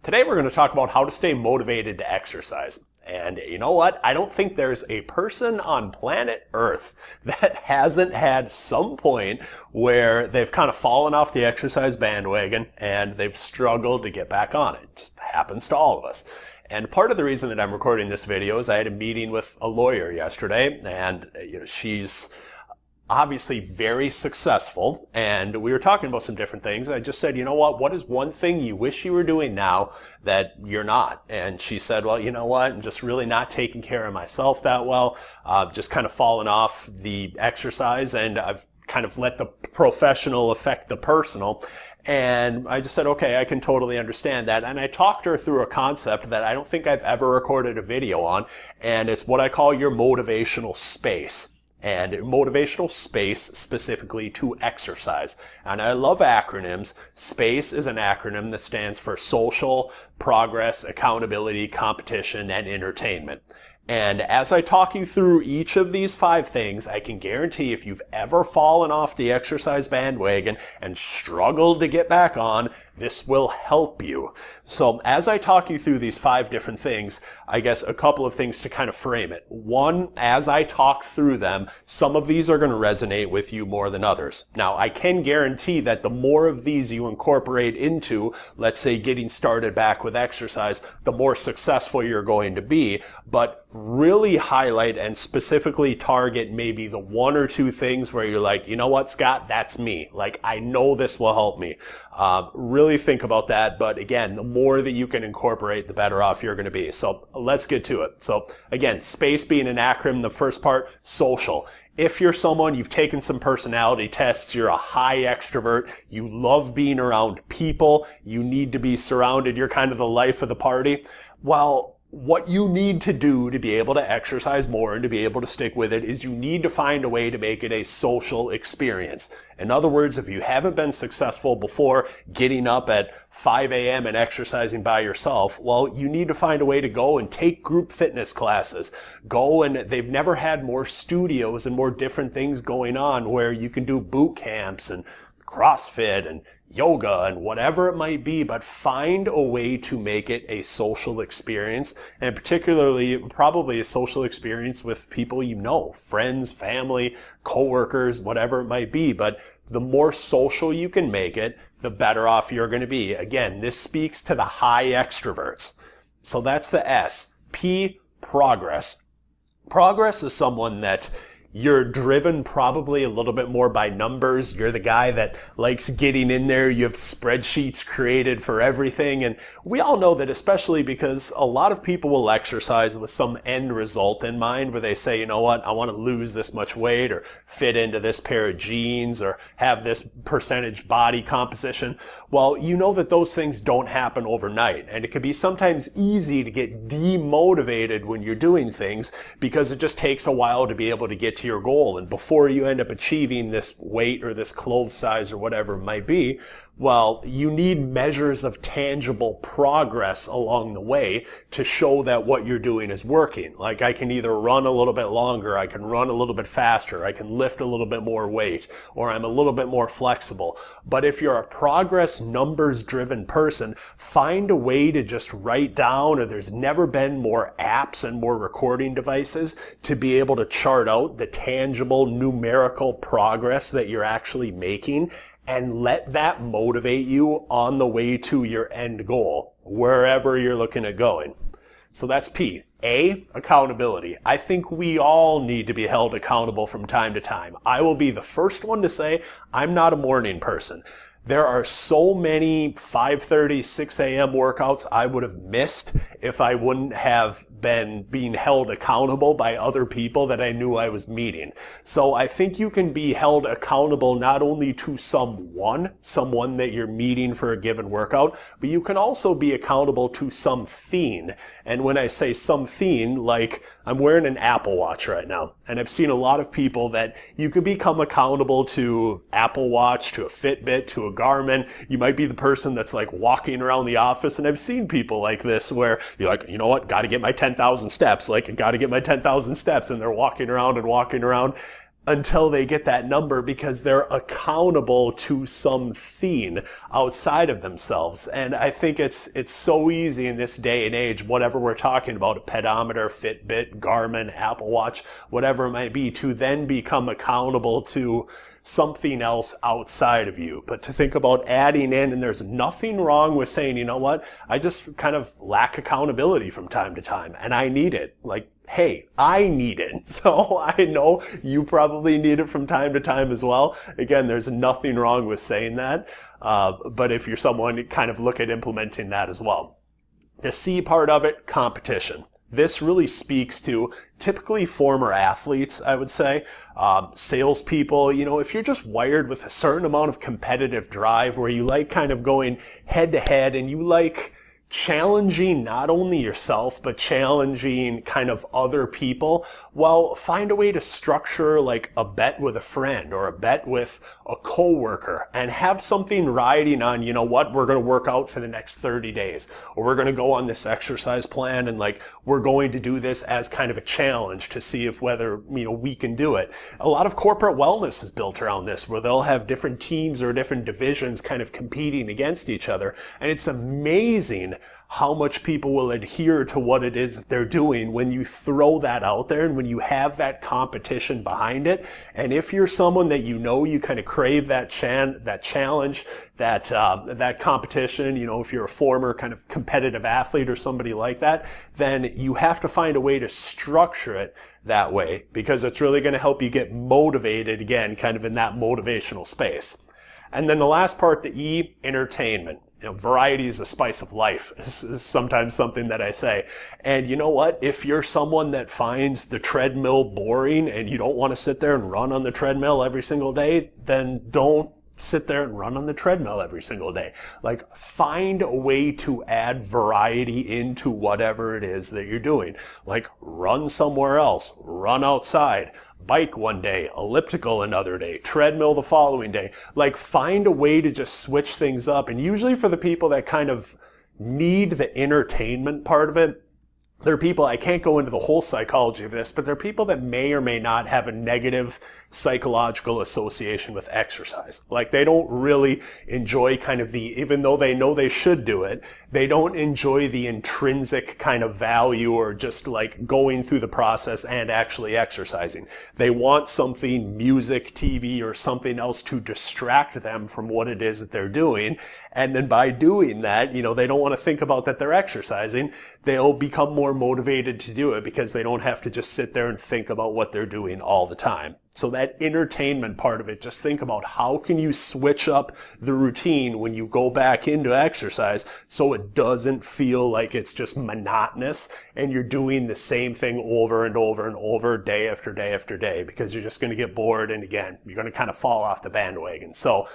Today we're going to talk about how to stay motivated to exercise. And you know what? I don't think there's a person on planet Earth that hasn't had some point where they've kind of fallen off the exercise bandwagon and they've struggled to get back on it. It just happens to all of us. And part of the reason that I'm recording this video is I had a meeting with a lawyer yesterday, and she's obviously very successful, and we were talking about some different things. I just said, you know what is one thing you wish you were doing now that you're not? And she said, well, you know what, I'm just really not taking care of myself that well, just kind of fallen off the exercise, and I've kind of let the professional affect the personal. And I just said, okay, I can totally understand that. And I talked her through a concept that I don't think I've ever recorded a video on, and it's what I call your motivational space. And motivational space specifically to exercise. And I love acronyms. SPACE is an acronym that stands for social, progress, accountability, competition, and entertainment. And as I talk you through each of these 5 things, I can guarantee if you've ever fallen off the exercise bandwagon and struggled to get back on, this will help you. So as I talk you through these 5 different things, I guess a couple of things to kind of frame it. One, as I talk through them, some of these are going to resonate with you more than others. Now, I can guarantee that the more of these you incorporate into, let's say, getting started back with exercise, the more successful you're going to be. But really highlight and specifically target maybe the 1 or 2 things where you're like, you know what, Scott, that's me. Like, I know this will help me. Really think about that. But again, the more that you can incorporate, the better off you're going to be. So let's get to it. So again, SPACE being an acronym, the first part, social. If you're someone, you've taken some personality tests, you're a high extrovert, you love being around people, you need to be surrounded, you're kind of the life of the party, well, what you need to do to be able to exercise more and to be able to stick with it is you need to find a way to make it a social experience. In other words, if you haven't been successful before getting up at 5 a.m. and exercising by yourself, well, you need to find a way to go and take group fitness classes. Go, and they've never had more studios and more different things going on where you can do boot camps and CrossFit and yoga and whatever it might be, but find a way to make it a social experience, and particularly probably a social experience with people you know, friends, family, coworkers, whatever it might be. But the more social you can make it, the better off you're going to be. Again, this speaks to the high extroverts. So that's the S. P, progress. Progress is someone that you're driven probably a little bit more by numbers. You're the guy that likes getting in there. You have spreadsheets created for everything. And we all know that, especially because a lot of people will exercise with some end result in mind where they say, you know what, I want to lose this much weight or fit into this pair of jeans or have this percentage body composition. Well, you know that those things don't happen overnight. And it can be sometimes easy to get demotivated when you're doing things because it just takes a while to be able to get to your goal. And before you end up achieving this weight or this clothes size or whatever it might be, well, you need measures of tangible progress along the way to show that what you're doing is working. Like, I can either run a little bit longer, I can run a little bit faster, I can lift a little bit more weight, or I'm a little bit more flexible. But if you're a progress numbers driven person, find a way to just write down, or there's never been more apps and more recording devices to be able to chart out the tangible numerical progress that you're actually making, and let that motivate you on the way to your end goal, wherever you're looking at going. So that's P. A, accountability. I think we all need to be held accountable from time to time. I will be the first one to say I'm not a morning person. There are so many 5:30, 6 a.m. workouts I would have missed if I wouldn't have been being held accountable by other people that I knew I was meeting. So I think you can be held accountable not only to someone that you're meeting for a given workout, but you can also be accountable to something. And when I say something, like I'm wearing an Apple Watch right now, and I've seen a lot of people that you could become accountable to Apple Watch, to a Fitbit, to a Garmin. You might be the person that's like walking around the office, and I've seen people like this where you're like, you know what, got to get my 10,000 steps, like got to get my 10,000 steps, and they're walking around and walking around. until they get that number because they're accountable to something outside of themselves. And I think it's so easy in this day and age, whatever we're talking about, a pedometer, Fitbit, Garmin, Apple Watch, whatever it might be, to then become accountable to something else outside of you. But to think about adding in, and there's nothing wrong with saying, you know what, I just kind of lack accountability from time to time and I need it. Like, hey, I need it. So I know you probably need it from time to time as well. Again, there's nothing wrong with saying that. But if you're someone, kind of look at implementing that as well. The C part of it, competition. This really speaks to typically former athletes, I would say, salespeople. You know, if you're just wired with a certain amount of competitive drive where you like kind of going head to head and you like challenging not only yourself, but challenging kind of other people, well, find a way to structure like a bet with a friend or a bet with a coworker and have something riding on, you know what, we're going to work out for the next 30 days, or we're going to go on this exercise plan and like, we're going to do this as kind of a challenge to see if whether, you know, we can do it. A lot of corporate wellness is built around this, where they'll have different teams or different divisions kind of competing against each other. And it's amazing how much people will adhere to what it is that they're doing when you throw that out there and when you have that competition behind it. And if you're someone that you know you kind of crave that challenge, that competition, you know, if you're a former kind of competitive athlete or somebody like that, then you have to find a way to structure it that way, because it's really going to help you get motivated again, kind of in that motivational space. And then the last part, the E, entertainment. You know, variety is the spice of life. This is sometimes something that I say. And you know what? If you're someone that finds the treadmill boring and you don't want to sit there and run on the treadmill every single day, then don't sit there and run on the treadmill every single day. Like, find a way to add variety into whatever it is that you're doing. Like, run somewhere else, run outside, bike one day, elliptical another day, treadmill the following day. Like, find a way to just switch things up. And usually for the people that kind of need the entertainment part of it, there are people, I can't go into the whole psychology of this, but there are people that may or may not have a negative psychological association with exercise. Like, they don't really enjoy kind of even though they know they should do it, they don't enjoy the intrinsic kind of value or just like going through the process and actually exercising. They want something, music, TV, or something else to distract them from what it is that they're doing. And then by doing that, you know, they don't want to think about that they're exercising. They'll become more motivated to do it because they don't have to just sit there and think about what they're doing all the time. So that entertainment part of it, just think about how can you switch up the routine when you go back into exercise so it doesn't feel like it's just monotonous and you're doing the same thing over and over and over, day after day after day, because you're just going to get bored and again, you're going to kind of fall off the bandwagon. So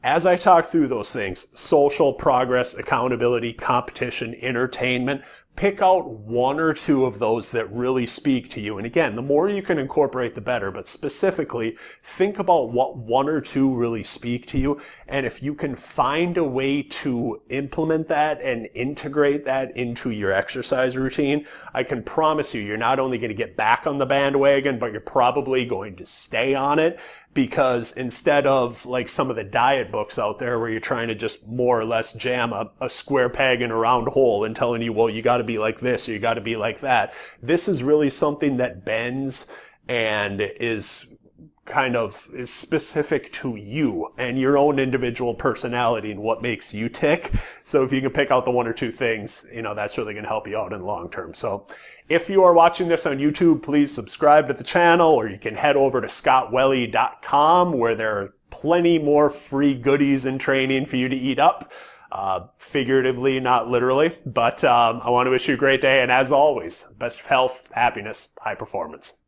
as I talk through those things, social, progress, accountability, competition, entertainment, pick out one or two of those that really speak to you. And again, the more you can incorporate, the better. But specifically, think about what one or two really speak to you. And if you can find a way to implement that and integrate that into your exercise routine, I can promise you, you're not only going to get back on the bandwagon, but you're probably going to stay on it. Because instead of like some of the diet books out there where you're trying to just more or less jam a square peg in a round hole and telling you, well, you got to be like this or you got to be like that. This is really something that bends and is specific to you and your own individual personality and what makes you tick. So if you can pick out the one or two things, you know, that's really going to help you out in the long term. So if you are watching this on YouTube, please subscribe to the channel, or you can head over to scottwelle.com where there are plenty more free goodies and training for you to eat up. Figuratively, not literally, but I want to wish you a great day. And as always, best of health, happiness, high performance.